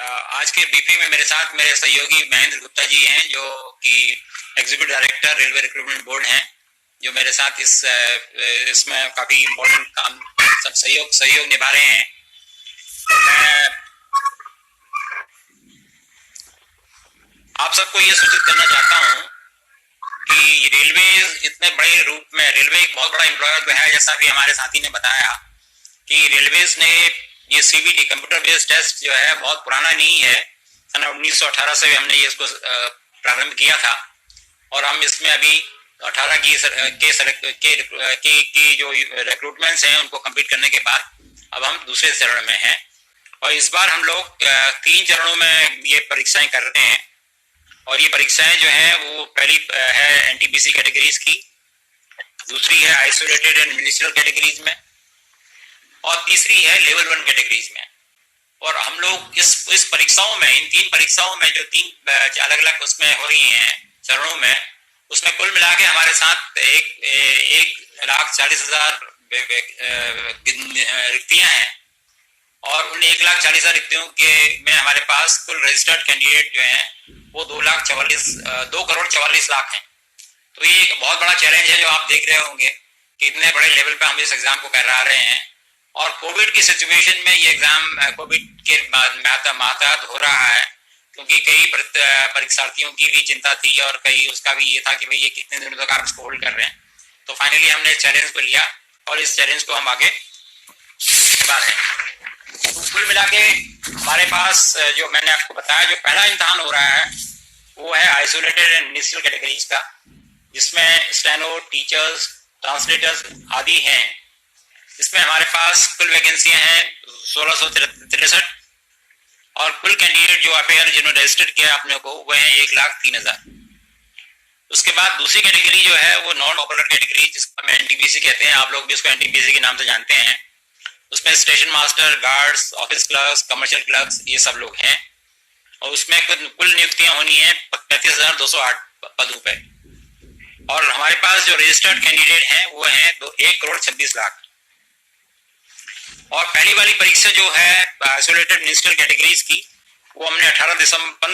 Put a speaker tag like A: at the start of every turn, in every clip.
A: आज के ब्रीफिंग में मेरे साथ मेरे सहयोगी महेंद्र गुप्ता जी हैं, जो कि executive director railway recruitment board हैं, जो मेरे साथ इसमें काफी इम्पोर्टेंट काम सब सहयोग निभा रहे हैं। तो मैं आप सबको ये सूचित करना चाहता हूँ कि रेलवे इतने बड़े रूप में, रेलवे एक बहुत बड़ा एम्प्लॉयर है, जैसा भी हमारे साथी ने बताया कि रेलवेज ने ये सीबीटी कंप्यूटर बेस्ड टेस्ट जो है बहुत पुराना नहीं है। सन 1918 से हमने ये इसको प्रारंभ किया था और हम इसमें अभी 18 की जो रिक्रूटमेंट्स हैं उनको कंप्लीट करने के बाद अब हम दूसरे चरण में हैं। और इस बार हम लोग 3 चरणों में ये परीक्षाएं कर रहे हैं। और ये परीक्षाएं जो है वो पहली है एनटीपीसी कैटेगरीज की, दूसरी है आइसोलेटेड एंड मिनिस्ट्रियल कैटेगरीज में, और तीसरी है लेवल 1 कैटेगरीज में। और हम लोग इस परीक्षाओं में, इन 3 परीक्षाओं में जो 3 अलग अलग उसमें हो रही हैं चरणों में, उसमें कुल मिला के हमारे साथ 1,40,000 रिक्तियां हैं। और उन 1,40,000 रिक्तियों के में हमारे पास कुल रजिस्टर्ड कैंडिडेट जो हैं वो 2,44,00,000 हैं। तो ये एक बहुत बड़ा चैलेंज है जो आप देख रहे होंगे कि इतने बड़े लेवल पे हम इस एग्जाम को करा रहे हैं। और कोविड की सिचुएशन में ये एग्जाम कोविड के मातहत हो रहा है, क्योंकि कई परीक्षार्थियों की भी चिंता थी और कई उसका भी ये था कि भाई ये कितने दिनों तक आप इसको होल्ड कर रहे हैं। तो फाइनली हमने इस चैलेंज को लिया और इस चैलेंज को हम आगे बढ़ा रहे हैं। कुल मिला के हमारे पास जो मैंने आपको बताया, जो पहला इम्तिहान हो रहा है वो है आइसोलेटेड एंड मिनिस्ट्रियल कैटेगरीज का, जिसमें स्टेनो, टीचर्स, ट्रांसलेटर्स आदि हैं। इसमें हमारे पास कुल वैकेंसियां हैं 1663 और कुल कैंडिडेट जो अपेयर जिन्होंने रजिस्टर्ड किया अपने को वो है 1,03,000। उसके बाद दूसरी कैटेगरी जो है वो नॉन पॉपुलर कैटेगरी, जिसको हम एनटीपीसी कहते हैं, आप लोग भी उसको एनटीपीसी के नाम से जानते हैं। उसमें station master, guards, office clerks, commercial clerks ये सब लोग हैं। और उसमें कुल नियुक्तियां होनी है 35,208 पदों पे। और हमारे पास जो रजिस्टर्ड कैंडिडेट हैं वो हैं 1,26,00,000। और पहली वाली परीक्षा जो है आइसोलेटेड मिनिस्ट्रियल कैटेगरीज की, वो हमने 15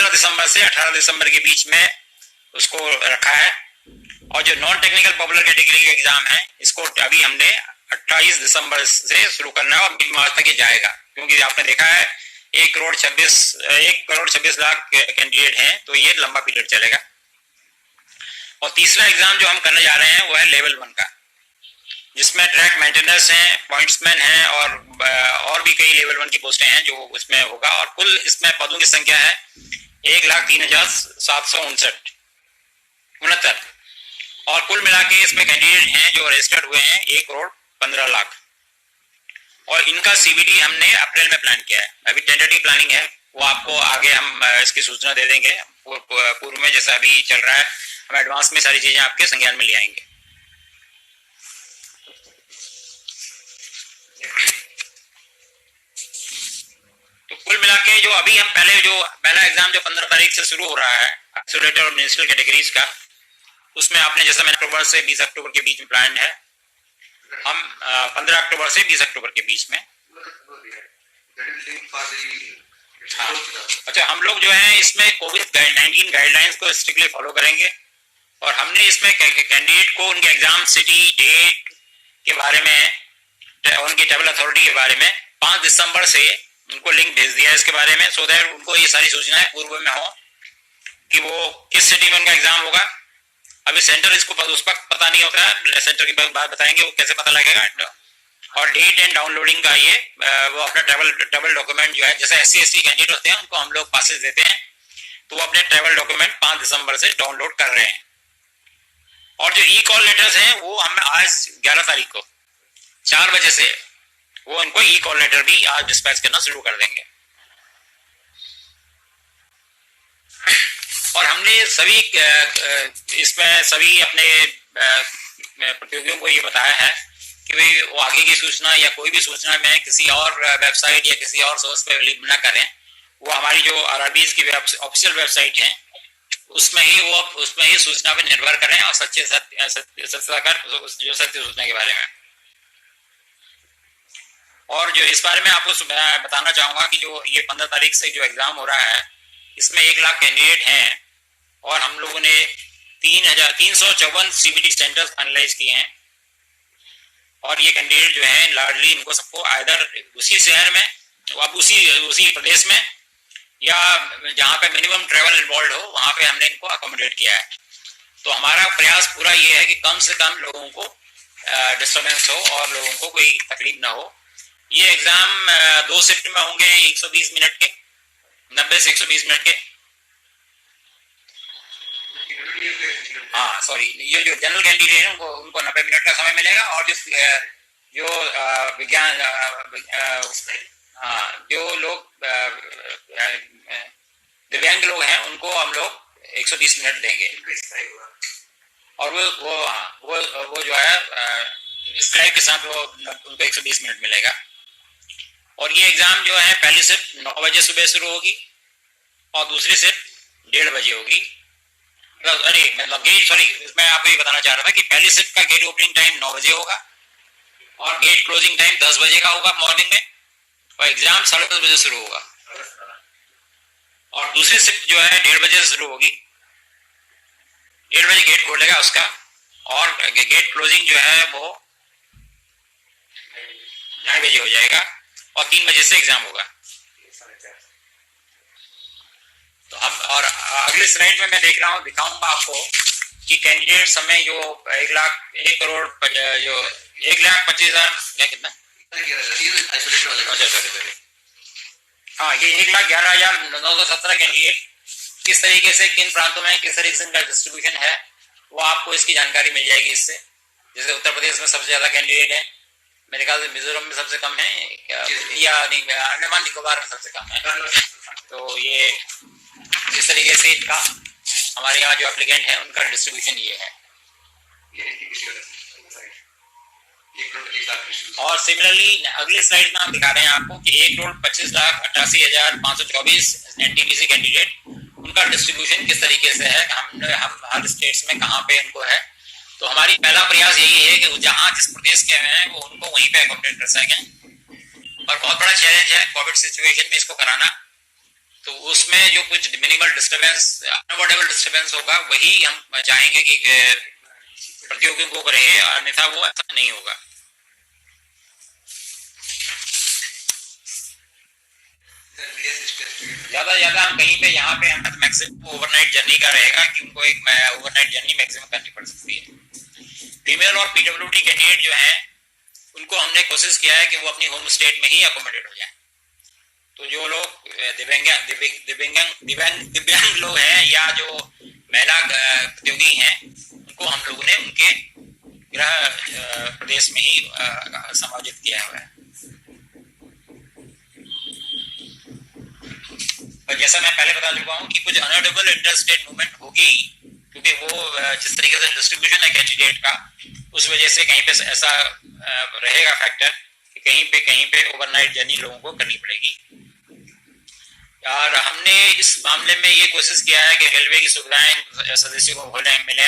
A: दिसंबर से 18 दिसंबर के बीच में उसको रखा है। और जो नॉन टेक्निकल पॉपुलर कैटेगरी का एग्जाम है, इसको अभी हमने 28 दिसंबर से शुरू करना है और मिड मार्च तक ये जाएगा, क्योंकि आपने देखा है 1,26,00,000 कैंडिडेट हैं, तो ये लंबा पीरियड चलेगा। और तीसरा एग्जाम जो हम करने जा रहे हैं वो है लेवल 1 का, जिसमें ट्रैक मेंटेनेंस हैं, पॉइंट्समैन हैं और भी कई लेवल 1 की पोस्टें हैं जो इसमें होगा। और कुल इसमें पदों की संख्या है 1,03,769। और कुल मिला के इसमें कैंडिडेट हैं जो रजिस्टर्ड हुए हैं 1,15,00,000। और इनका सीबीटी हमने अप्रैल में प्लान किया है। अभी टेंटेटिव प्लानिंग है, वो आपको आगे हम इसकी सूचना दे देंगे। पूर्व में जैसा अभी चल रहा है, हम एडवांस में सारी चीजें आपके संज्ञान में ले आएंगे। तो कुल मिला के जो अभी हम पहला एग्जाम जो 15 तारीख से शुरू हो रहा है आइसोलेटेड और मिनिस्ट्रियल कैटेगरीज का, उसमें आपने जैसा मैंने अक्टूबर से 20 अक्टूबर के बीच में प्लान है। हम 15 अक्टूबर से 20 अक्टूबर के बीच में। हाँ, अच्छा, हम लोग जो है इसमें कोविड-19 गाइडलाइंस को स्ट्रिक्टली फॉलो करेंगे। और हमने इसमें कैंडिडेट को उनके एग्जाम सिटी, डेट के बारे में, उनकी ट्रैवल अथॉरिटी के बारे में 5 दिसंबर से उनको लिंक भेज दिया है इसके बारे में, सो दैट उनको ये सारी सूचनाएं पूर्व में हो कि वो किस सिटी में उनका एग्जाम होगा। अभी सेंटर इसको उस वक्त पता नहीं होता है, सेंटर की बात बताएंगे वो कैसे पता लगेगा। और डेट एंड डाउनलोडिंग का ये वो अपना ट्रैवल डॉक्यूमेंट जो है, जैसे SC/ST कैंडिडेट होते हैं उनको हम लोग पासेस देते हैं, तो वो अपने ट्रैवल डॉक्यूमेंट 5 दिसंबर से डाउनलोड कर रहे हैं। और जो ई-कॉल लेटर्स हैं वो हम आज 11 तारीख को 4 बजे से वो उनको ई-कॉल लेटर भी आज डिस्पैच करना शुरू कर देंगे। और हमने सभी इसमें सभी अपने प्रतियोगियों को ये बताया है कि भाई वो आगे की सूचना या कोई भी सूचना में किसी और वेबसाइट या किसी और सोर्स पे लिंक न करें। वो हमारी जो RRBs की ऑफिशियल वेबसाइट है उसमें ही सूचना पे निर्भर करें और सत्य सूचना के बारे में। और जो इस बारे में आपको मैं बताना चाहूँगा कि जो ये 15 तारीख से जो एग्ज़ाम हो रहा है, इसमें 1 लाख कैंडिडेट हैं और हम लोगों ने 3,354 CBT सेंटर्स फाइनलाइज किए हैं। और ये कैंडिडेट जो हैं लार्जली इनको सबको आइदर उसी शहर में, अब उसी प्रदेश में, या जहाँ पे मिनिमम ट्रेवल इन्वॉल्व हो वहाँ पे हमने इनको अकोमोडेट किया है। तो हमारा प्रयास पूरा ये है कि कम से कम लोगों को डिस्टर्बेंस हो और लोगों को कोई तकलीफ ना हो। ये एग्जाम 2 शिफ्ट में होंगे, 120 मिनट के, 90 से 120 मिनट के। हाँ सॉरी, ये जो जनरल कैंडिडेट है उनको 90 मिनट का समय मिलेगा, और जो विज्ञान जो लोग दिव्यांग लोग हैं उनको हम लोग 120 मिनट देंगे। और वो जो है स्क्राइब के साथ वो उनको 120 मिनट मिलेगा। और ये एग्जाम जो है पहली शिफ्ट 9 बजे सुबह शुरू होगी और दूसरी शिफ्ट 1:30 बजे होगी। अरे मतलब गेट, सॉरी, मैं आपको ये बताना चाह रहा था कि पहली शिफ्ट का गेट ओपनिंग टाइम 9 बजे होगा और गेट क्लोजिंग टाइम 10 बजे का होगा मॉर्निंग में, और एग्जाम 10:30 बजे शुरू होगा। और दूसरी शिफ्ट जो है 1:30 बजे से शुरू होगी, 1:30 बजे गेट खोलेगा उसका, और गेट क्लोजिंग जो है वो 2:30 बजे हो जाएगा और 3 बजे से एग्जाम होगा। तो हम, और अगले स्लाइड में मैं दिखाऊंगा आपको कि कैंडिडेट समय जो 1,25,000 क्या कितना, हाँ ये 1,11,917 कैंडिडेट किस तरीके से किन प्रांतों में किस तरीके से इनका डिस्ट्रीब्यूशन है वो आपको इसकी जानकारी मिल जाएगी इससे। जैसे उत्तर प्रदेश में सबसे ज्यादा कैंडिडेट है, मेरे ख्याल से मिजोरम में सबसे कम है, या अंडमान निकोबार में सबसे कम है। तो ये इस तरीके से इनका हमारे यहाँ जो एप्लीकेंट है उनका डिस्ट्रीब्यूशन ये है। और सिमिलरली अगले स्लाइड में हम दिखा रहे हैं आपको कि 1,25,88,524 NTPC कैंडिडेट, उनका डिस्ट्रीब्यूशन किस तरीके से है, हम हर स्टेट्स में कहाँ पे इनको है। तो हमारी पहला प्रयास यही है कि जहाँ जिस प्रदेश के हैं वो उनको वहीं पे अकोमोडेट कर सकें। और बहुत बड़ा चैलेंज है कोविड सिचुएशन में इसको कराना, तो उसमें जो कुछ मिनिमल डिस्टर्बेंस, अनअवॉइडेबल डिस्टर्बेंस होगा वही हम चाहेंगे कि प्रतियोगियों को रहे, अन्यथा वो ऐसा नहीं होगा। ज्यादा हम कहीं पे यहाँ पे हम मैक्सिमम ओवरनाइट जर्नी का रहेगा कि उनको एक ओवरनाइट जर्नी मैक्सिमम करनी पड़ सकती है। फीमेल और PWD कैंडिडेट जो हैं उनको हमने कोशिश किया है कि वो अपनी होम स्टेट में ही अकोमोडेट हो जाए। तो जो लोग दिव्यांग लोग हैं या जो महिला प्रतियोगी हैं उनको हम लोगों ने उनके गृह प्रदेश में ही समायोजित किया हुआ है। और जैसा मैं पहले बता चुका हूँ कि कुछ अनअवॉइडेबल इंटर स्टेट मूवमेंट होगी, क्योंकि वो जिस तरीके से डिस्ट्रीब्यूशन है कैंडिडेट का, उस वजह से कहीं पे ऐसा रहेगा फैक्टर कि कहीं पे ओवरनाइट जर्नी लोगों को करनी पड़ेगी। और हमने इस मामले में ये कोशिश किया है कि रेलवे की सुविधाएं सदस्यों को मिले,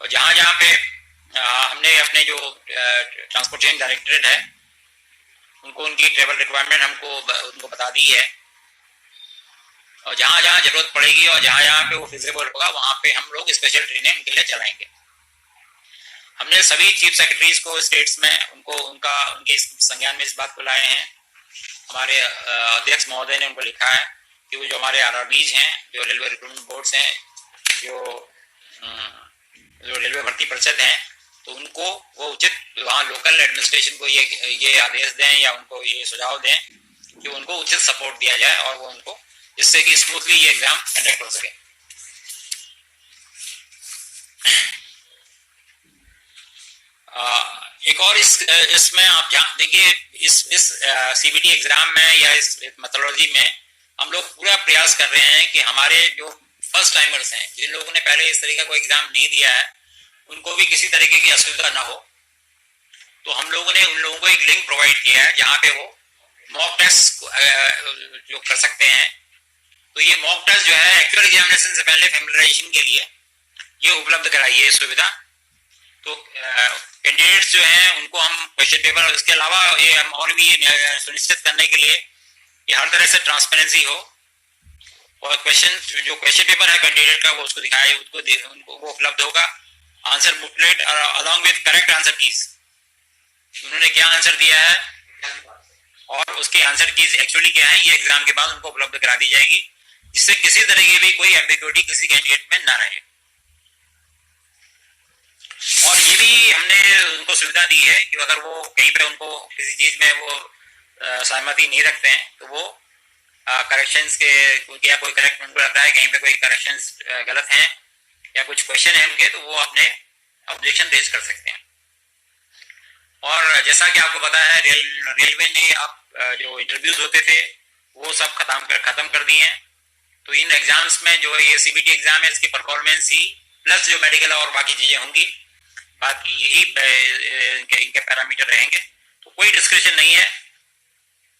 A: और जहाँ पे हमने अपने जो ट्रांसपोर्टेशन डायरेक्टरेट है उनको उनकी ट्रेवल रिक्वायरमेंट उनको बता दी है, और जहाँ जरूरत पड़ेगी और जहाँ पे वो फिजिबल होगा वहाँ पे हम लोग स्पेशल ट्रेनें उनके लिए चलाएंगे। हमने सभी चीफ सेक्रेटरीज को स्टेट्स में उनके संज्ञान में इस बात को लाए हैं। हमारे अध्यक्ष महोदय ने उनको लिखा है कि वो जो हमारे RRBs हैं, जो रेलवे रिक्रूटमेंट बोर्ड्स हैं, जो रेलवे भर्ती परिषद हैं, तो उनको वो उचित वहाँ लोकल एडमिनिस्ट्रेशन को ये आदेश दें या उनको ये सुझाव दें कि उनको उचित सपोर्ट दिया जाए और वो उनको, जिससे कि स्मूथली ये एग्जाम कंडक्ट हो सके। एक और इसमें आप देखिए इस CBT एग्जाम में या इस मेथोडोलॉजी में हम लोग पूरा प्रयास कर रहे हैं कि हमारे जो फर्स्ट टाइमर्स हैं, जिन लोगों ने पहले इस तरीके का कोई एग्जाम नहीं दिया है, उनको भी किसी तरीके की असुविधा ना हो। तो हम लोगों ने उन लोगों को एक लिंक प्रोवाइड किया है जहाँ पे वो मॉक टेस्ट जो कर सकते हैं। तो ये मॉक टेस्ट जो है एक्चुअल एग्जामिनेशन से पहले फैमिलियराइजेशन के लिए ये उपलब्ध कराई है सुविधा। तो कैंडिडेट्स जो हैं उनको हम क्वेश्चन पेपर, इसके अलावा ये हम और भी सुनिश्चित करने के लिए कि हर तरह से ट्रांसपेरेंसी हो और क्वेश्चन पेपर है कैंडिडेट का वो उसको दिखाया, उनको वो उपलब्ध होगा, answer booklet along with correct answer keys, उन्होंने क्या आंसर दिया है और उसके आंसर कीज एक्चुअली क्या है, ये एग्जाम के बाद उनको उपलब्ध करा दी जाएगी, जिससे किसी तरह की भी कोई एम्बिग्युइटी किसी कैंडिडेट में ना रहे। और ये भी हमने उनको सुविधा दी है कि अगर वो कहीं पे उनको किसी चीज में वो सहमति नहीं रखते हैं तो वो करेक्शंस के या कोई करेक्ट उनको लगता है कहीं पे कोई करेक्शंस गलत हैं या कुछ क्वेश्चन है उनके, तो वो अपने ऑब्जेक्शन रेज कर सकते हैं। और जैसा कि आपको पता है रेलवे ने अब जो इंटरव्यूज होते थे वो सब खत्म कर दिए हैं, तो इन एग्जाम्स में जो ये सीबीटी एग्जाम है इसकी परफॉर्मेंस ही प्लस जो मेडिकल और बाकी चीजें होंगी, बाकी यही इनके पैरामीटर रहेंगे, तो कोई डिस्कशन नहीं है,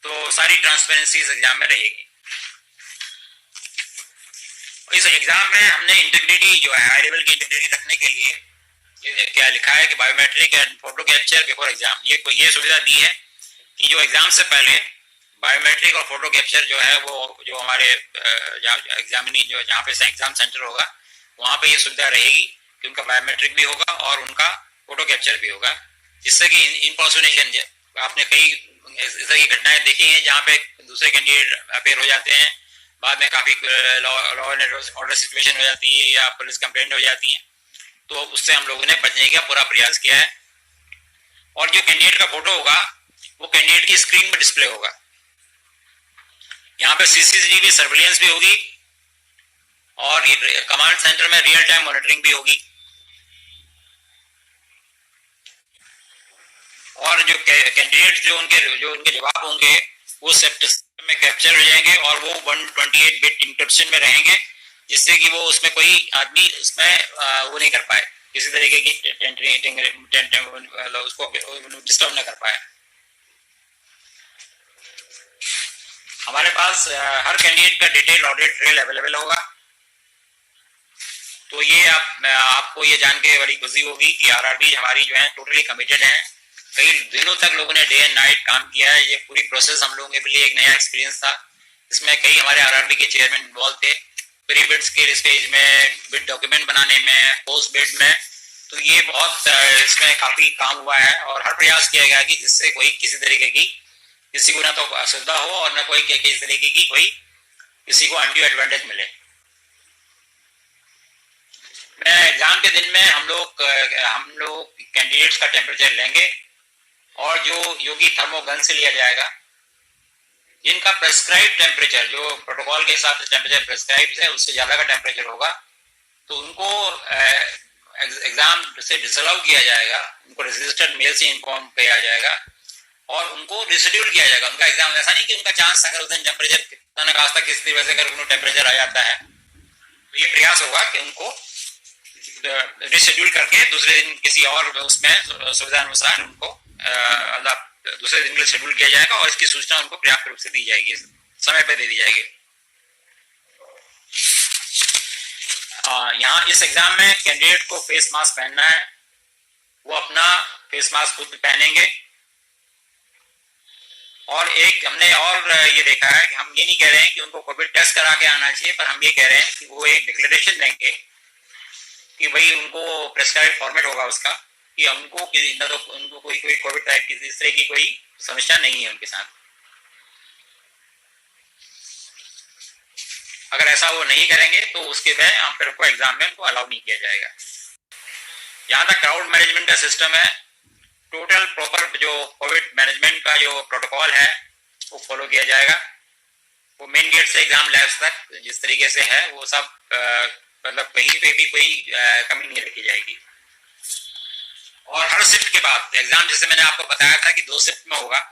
A: तो सारी ट्रांसपेरेंसी इस एग्जाम में रहेगी। इस एग्जाम में हमने इंटीग्रिटी जो है हाई लेवल की इंटीग्रिटी रखने के लिए क्या लिखा है कि biometric and photo capture before exam, ये सुविधा दी है कि जो एग्जाम से पहले बायोमेट्रिक और फोटो कैप्चर जो है वो जो हमारे एग्जामिनी जो जहाँ पे एग्जाम सेंटर होगा वहाँ पे ये सुविधा रहेगी कि उनका बायोमेट्रिक भी होगा और उनका फोटो कैप्चर भी होगा, जिससे कि इम्पर्सोनेशन, आपने कई इस तरह की घटनाएं देखी हैं जहाँ पे दूसरे कैंडिडेट अपेयर हो जाते हैं, बाद में काफी लॉ एंड ऑर्डर सिचुएशन हो जाती है या पुलिस कंप्लेंट हो जाती है, तो उससे हम लोगों ने बचने का पूरा प्रयास किया है। और जो कैंडिडेट का फोटो होगा वो कैंडिडेट की स्क्रीन पर डिस्प्ले होगा, यहाँ पे सीसीटीवी सर्विलियंस भी होगी और कमांड सेंटर में रियल टाइम मॉनिटरिंग भी होगी, और जो कैंडिडेट जो उनके जवाब होंगे वो सिस्टम में कैप्चर हो जाएंगे और वो 128 बिट इंक्रिप्शन में रहेंगे, जिससे कि वो उसमें कोई आदमी उसमें वो नहीं कर पाए, किसी तरीके की उसको डिस्टर्ब न कर पाए। हमारे पास हर कैंडिडेट का डिटेल ऑडिट ट्रेल अवेलेबल होगा, तो ये आपको ये जान के बड़ी खुशी होगी कि आरआरबी हमारी जो है टोटली कमिटेड है। कई दिनों तक लोगों ने डे एंड नाइट काम किया है, ये पूरी प्रोसेस हम लोगों के लिए एक नया एक्सपीरियंस था, इसमें कई हमारे आरआरबी के चेयरमैन इन्वॉल्व थे, प्री बिड्स के स्टेज में, बिड डॉक्यूमेंट बनाने में, पोस्ट बिड में, तो ये बहुत इसमें काफी काम हुआ है और हर प्रयास किया गया कि जिससे कोई किसी तरीके की किसी को ना तो असुविधा हो और न कोई किसी तरीके की कोई किसी को अनड्यू एडवांटेज मिले। मैं एग्जाम के दिन में हम लोग कैंडिडेट्स का टेम्परेचर लेंगे और जो कि थर्मोगन से लिया जाएगा, जिनका प्रेस्क्राइब टेम्परेचर जो प्रोटोकॉल के हिसाब से टेम्परेचर प्रेस्क्राइब है उससे ज्यादा का टेम्परेचर होगा, तो उनको एग्जाम से डिसअलाउ किया जाएगा, उनको रजिस्टर्ड मेल से इन्फॉर्म किया जाएगा और उनको रिशेड्यूल किया जाएगा उनका एग्जाम। ऐसा नहीं कि उनका चांस अगर उस दिन टेम्परेचर कितना खास तक किसी वजह से अगर उनको टेम्परेचर आ जाता है तो ये प्रयास होगा कि उनको रिशेड्यूल करके दूसरे दिन किसी और उसमें सुविधा अनुसार उनको दूसरे दिन के लिए शेड्यूल किया जाएगा और इसकी सूचना उनको पर्याप्त रूप से दी जाएगी, समय पर दे दी जाएगी। यहाँ इस एग्जाम में कैंडिडेट को फेस मास्क पहनना है, वो अपना फेस मास्क खुद पहनेंगे। और एक हमने और ये देखा है कि हम ये नहीं कह रहे हैं कि उनको कोविड टेस्ट करा के आना चाहिए, पर हम ये कह रहे हैं कि वो एक डिक्लेरेशन देंगे कि भाई उनको प्रेस्क्राइब फॉर्मेट होगा उसका कि उनको कोई कोविड टाइप की इस तरह की कोई समस्या नहीं है उनके साथ। अगर ऐसा वो नहीं करेंगे तो उसके में हम फिर को एग्जाम में उनको अलाउ नहीं किया जाएगा। यहाँ तक क्राउड मैनेजमेंट का सिस्टम है, टोटल प्रॉपर जो कोविड मैनेजमेंट का जो प्रोटोकॉल है वो फॉलो किया जाएगा। वो मेन गेट से एग्जाम लैब्स तक जिस तरीके से है वो सब मतलब कहीं पे भी कोई कमी नहीं रखी जाएगी। और हर शिफ्ट के बाद एग्जाम, जैसे मैंने आपको बताया था कि 2 शिफ्ट में होगा,